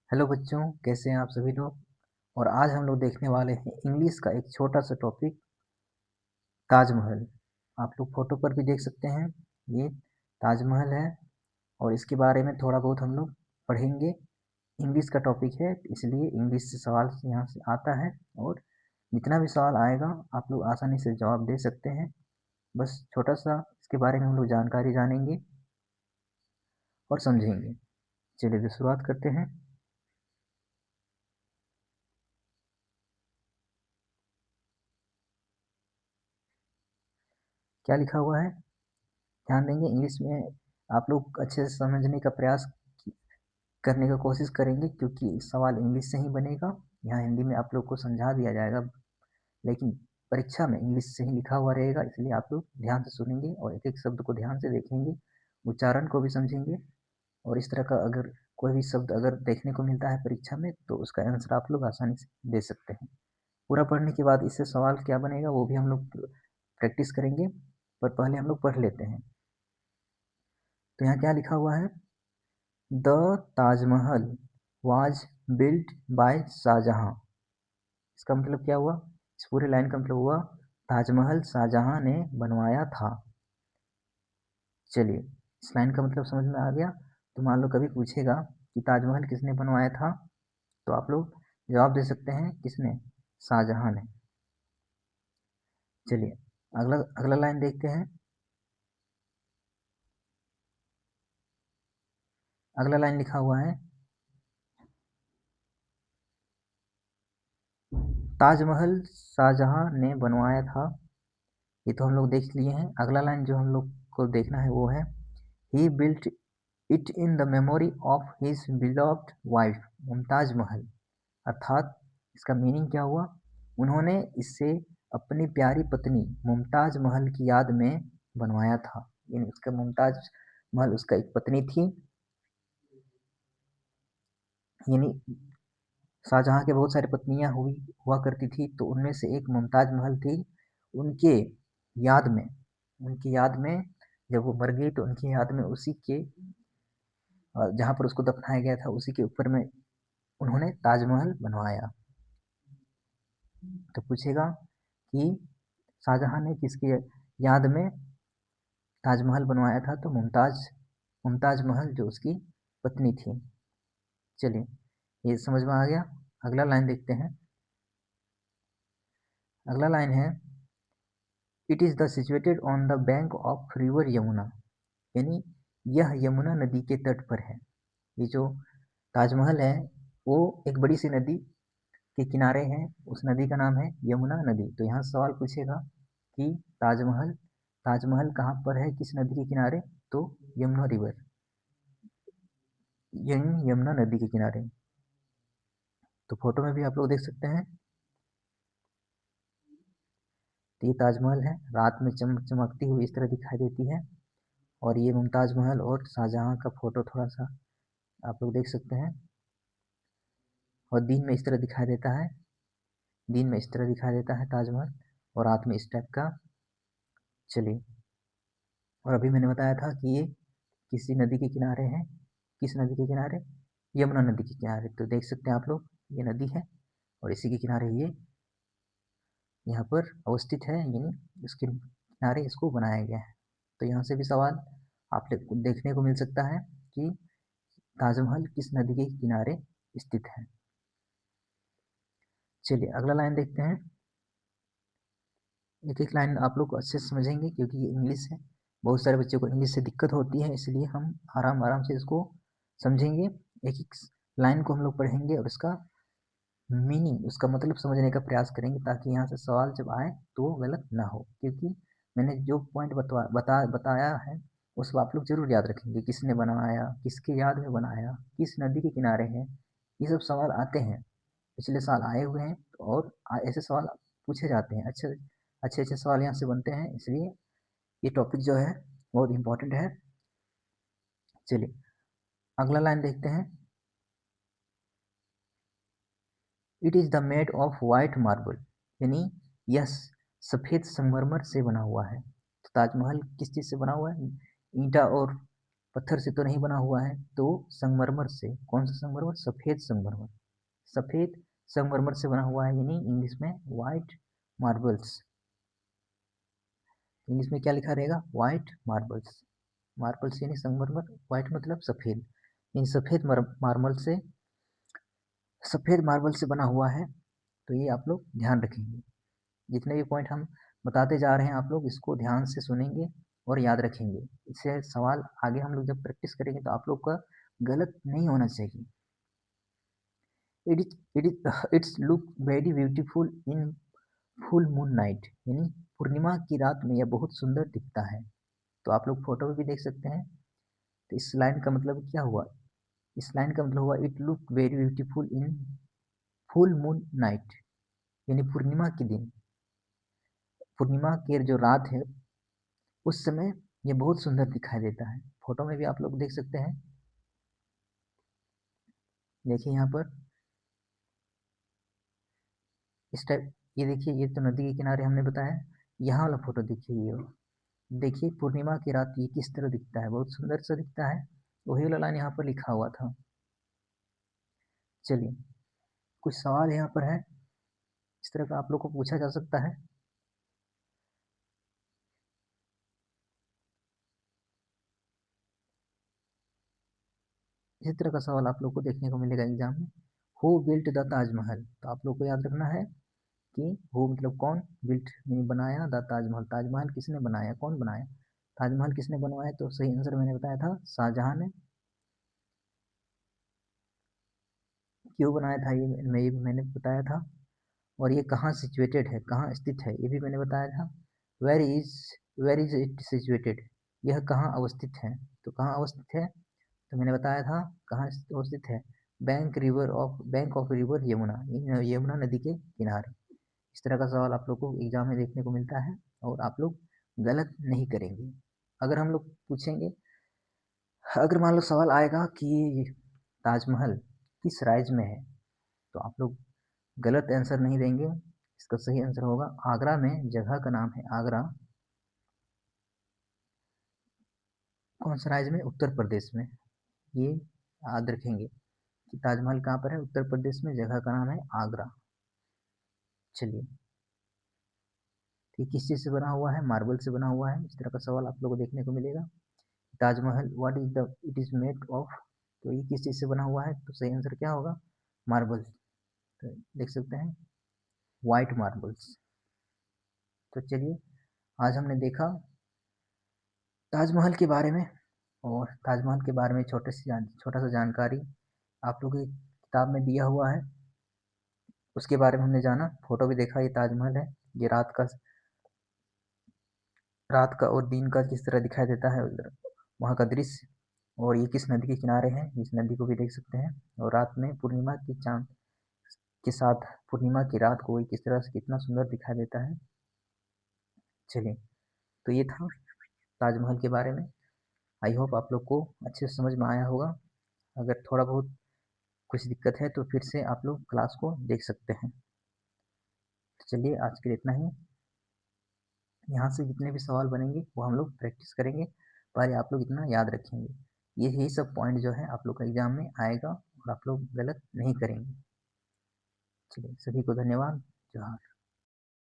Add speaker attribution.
Speaker 1: Hello बच्चों, कैसे हैं आप सभी लोग। और आज हम लोग देखने वाले हैं इंग्लिश का एक छोटा सा टॉपिक, ताजमहल। आप लोग फोटो पर भी देख सकते हैं, ये ताजमहल है। और इसके बारे में थोड़ा बहुत हम लोग पढ़ेंगे। इंग्लिश का टॉपिक है, इसलिए इंग्लिश से सवाल यहाँ से आता है। और जितना भी सवाल आएगा आप लोग आसानी से जवाब दे सकते हैं। बस छोटा सा इसके बारे में हम लोग जानकारी जानेंगे और समझेंगे। चलिए तो शुरुआत करते हैं। क्या लिखा हुआ है ध्यान देंगे। इंग्लिश में आप लोग अच्छे से समझने का प्रयास करने का कोशिश करेंगे, क्योंकि सवाल इंग्लिश से ही बनेगा। यहाँ हिंदी में आप लोग को समझा दिया जाएगा, लेकिन परीक्षा में इंग्लिश से ही लिखा हुआ रहेगा। इसलिए आप लोग ध्यान से सुनेंगे और एक एक शब्द को ध्यान से देखेंगे, उच्चारण को भी समझेंगे। और इस तरह का अगर कोई भी शब्द अगर देखने को मिलता है परीक्षा में, तो उसका आंसर आप लोग आसानी से दे सकते हैं। पूरा पढ़ने के बाद इससे सवाल क्या बनेगा वो भी हम लोग प्रैक्टिस करेंगे, पर पहले हम लोग पढ़ लेते हैं। तो यहाँ क्या लिखा हुआ है, the Taj Mahal was built by Shah Jahan. इसका मतलब क्या हुआ, इस पूरे लाइन का मतलब हुआ ताजमहल शाहजहां ने बनवाया था। चलिए, इस लाइन का मतलब समझ में आ गया। तो मान लो कभी पूछेगा कि ताजमहल किसने बनवाया था, तो आप लोग जवाब दे सकते हैं किसने, शाहजहां ने। चलिए अगला अगला लाइन देखते हैं। अगला लाइन लिखा हुआ है, ताजमहल शाहजहां ने बनवाया था। ये तो हम लोग देख लिए हैं। अगला लाइन जो हम लोग को देखना है वो है, he built it in the memory of his beloved wife Mumtaz Mahal. अर्थात इसका मीनिंग क्या हुआ, उन्होंने इससे अपनी प्यारी पत्नी मुमताज महल की याद में बनवाया था। यानी उसका मुमताज महल उसका एक पत्नी थी। यानी शाहजहां के बहुत सारी पत्नियां हुआ करती थी, तो उनमें से एक मुमताज महल थी। उनके याद में उनकी याद में जब वो मर गई, तो उनकी याद में उसी के जहाँ पर उसको दफनाया गया था उसी के ऊपर में उन्होंने ताजमहल बनवाया। तो पूछेगा कि शाहजहां ने किसकी याद में ताजमहल बनवाया था, तो मुमताज महल जो उसकी पत्नी थी। चलिए, ये समझ में आ गया। अगला लाइन देखते हैं। अगला लाइन है, it is the situated on the bank of river Yamuna. यानी यह यमुना नदी के तट पर है। ये जो ताजमहल है वो एक बड़ी सी नदी के किनारे है। उस नदी का नाम है यमुना नदी। तो यहाँ सवाल पूछेगा कि ताजमहल ताजमहल कहाँ पर है, किस नदी के किनारे, तो यमुना रिवर, यमुना नदी के किनारे। तो फोटो में भी आप लोग देख सकते हैं। तो ये ताजमहल है, रात में चमकती हुई इस तरह दिखाई देती है। और ये मुमताज महल और शाहजहां का फोटो थोड़ा सा आप लोग देख सकते हैं। और दिन में इस तरह दिखाई देता है, दिन में इस तरह दिखाई देता है ताजमहल, और रात में इस टाइप का। चलिए, और अभी मैंने बताया था कि ये किसी नदी के किनारे है। किस नदी के किनारे, यमुना नदी के किनारे। तो देख सकते हैं आप लोग, ये नदी है और इसी के किनारे ये यहाँ पर अवस्थित है। यानी इसके किनारे इसको बनाया गया है। तो यहाँ से भी सवाल आप लोग को देखने को मिल सकता है कि ताजमहल किस नदी के किनारे स्थित है। चलिए अगला लाइन देखते हैं। एक एक लाइन आप लोग अच्छे से समझेंगे, क्योंकि ये इंग्लिश है। बहुत सारे बच्चों को इंग्लिश से दिक्कत होती है, इसलिए हम आराम आराम से इसको समझेंगे। एक एक लाइन को हम लोग पढ़ेंगे और उसका मीनिंग, उसका मतलब समझने का प्रयास करेंगे, ताकि यहाँ से सवाल जब आए तो वो गलत ना हो। क्योंकि मैंने जो पॉइंट बताया है उसको आप लोग जरूर याद रखेंगे। किसने बनवाया, किसके याद में बनाया, किस नदी के किनारे है, ये सब सवाल आते हैं, पिछले साल आए हुए हैं। और ऐसे सवाल पूछे जाते हैं। अच्छे अच्छे अच्छे सवाल यहाँ से बनते हैं, इसलिए ये टॉपिक जो है बहुत इंपॉर्टेंट है। चलिए अगला लाइन देखते हैं। It is the made of white marble. यानी यह सफेद संगमरमर से बना हुआ है। तो ताजमहल किस चीज से बना हुआ है, ईंटा और पत्थर से तो नहीं बना हुआ है, तो संगमरमर से। कौन सा संगमरमर? सफेद संगमरमर। सफेद संगमरमर से बना हुआ है, यानी इंग्लिश में व्हाइट मार्बल्स। इंग्लिश में क्या लिखा रहेगा? White marbles. मार्बल्स यानी संगमरमर, व्हाइट मतलब सफेद। इन सफेद मार्बल से, सफेद मार्बल से बना हुआ है। तो ये आप लोग ध्यान रखेंगे। जितने भी पॉइंट हम बताते जा रहे हैं, आप लोग इसको ध्यान से सुनेंगे और याद रखेंगे। इससे सवाल आगे हम लोग जब प्रैक्टिस करेंगे तो आप लोग का गलत नहीं होना चाहिए। It's look very beautiful in full moon night, यानी पूर्णिमा की रात में यह बहुत सुंदर दिखता है। तो आप लोग फोटो में भी देख सकते हैं। तो इस लाइन का मतलब क्या हुआ? इस लाइन का मतलब हुआ it look very beautiful in full moon night, यानी पूर्णिमा के दिन, पूर्णिमा की जो रात है उस समय ये बहुत सुंदर दिखाई देता है। फोटो में भी आप लोग देख सकते हैं। देखिए यहाँ पर इस टाइप, ये देखिए, ये तो नदी के किनारे हमने बताया। यहाँ वाला फोटो देखिए, ये देखिए पूर्णिमा की रात ये किस तरह दिखता है, बहुत सुंदर सा दिखता है। वही वाला लाइन यहाँ पर लिखा हुआ था। चलिए, कुछ सवाल यहाँ पर है, इस तरह का आप लोग को पूछा जा सकता है। इसी तरह का सवाल आप लोग को देखने को मिलेगा एग्जाम में। Who built the Taj Mahal? तो आप लोग को याद रखना है कि हु मतलब कौन, बिल्ट यानी बनाया, द ताजमहल, ताजमहल किसने बनाया, कौन बनाया, ताजमहल किसने बनवाया? तो सही आंसर मैंने बताया था, शाहजहां ने। क्यों बनाया था ये मैंने बताया था। और ये कहाँ सिचुएटेड है, कहाँ स्थित है, ये भी मैंने बताया था। Where is where is it situated? यह कहाँ अवस्थित है? तो कहाँ अवस्थित है? तो मैंने बताया था कहाँ अवस्थित है। Bank of river Yamuna, Yamuna नदी के किनारे। इस तरह का सवाल आप लोग को एग्जाम में देखने को मिलता है और आप लोग गलत नहीं करेंगे। अगर हम लोग पूछेंगे, अगर मान लो सवाल आएगा कि ताजमहल किस राज्य में है, तो आप लोग गलत आंसर नहीं देंगे। इसका सही आंसर होगा आगरा में, जगह का नाम है आगरा। कौन सा राज्य में? उत्तर प्रदेश में। ये याद रखेंगे कि ताजमहल कहाँ पर है, उत्तर प्रदेश में, जगह का नाम है आगरा। चलिए, ठीक, किस चीज़ से बना हुआ है? मार्बल से बना हुआ है। इस तरह का सवाल आप लोगों को देखने को मिलेगा। Taj Mahal what is the it is made of? तो ये किस चीज़ से बना हुआ है? तो सही आंसर क्या होगा? मार्बल। तो देख सकते हैं, वाइट मार्बल्स। तो चलिए, आज हमने देखा ताजमहल के बारे में, और ताजमहल के बारे में छोटा सा जानकारी आप लोगों की किताब में दिया हुआ है, उसके बारे में हमने जाना। फोटो भी देखा, ये ताजमहल है। ये रात का और दिन का किस तरह दिखाई देता है उधर, वहाँ का दृश्य। और ये किस नदी के किनारे है, इस नदी को भी देख सकते हैं। और रात में पूर्णिमा की चांद के साथ पूर्णिमा की रात को ये किस तरह से कितना सुंदर दिखाई देता है। चलिए, तो ये था ताजमहल के बारे में। आई होप आप लोग को अच्छे से समझ में आया होगा। अगर थोड़ा बहुत कुछ दिक्कत है तो फिर से आप लोग क्लास को देख सकते हैं। तो चलिए, आज के लिए इतना ही। यहाँ से जितने भी सवाल बनेंगे वो हम लोग प्रैक्टिस करेंगे। पहले आप लोग इतना याद रखेंगे, ये यही सब पॉइंट जो है आप लोग का एग्जाम में आएगा और आप लोग गलत नहीं करेंगे। चलिए, सभी को धन्यवाद। जोहार।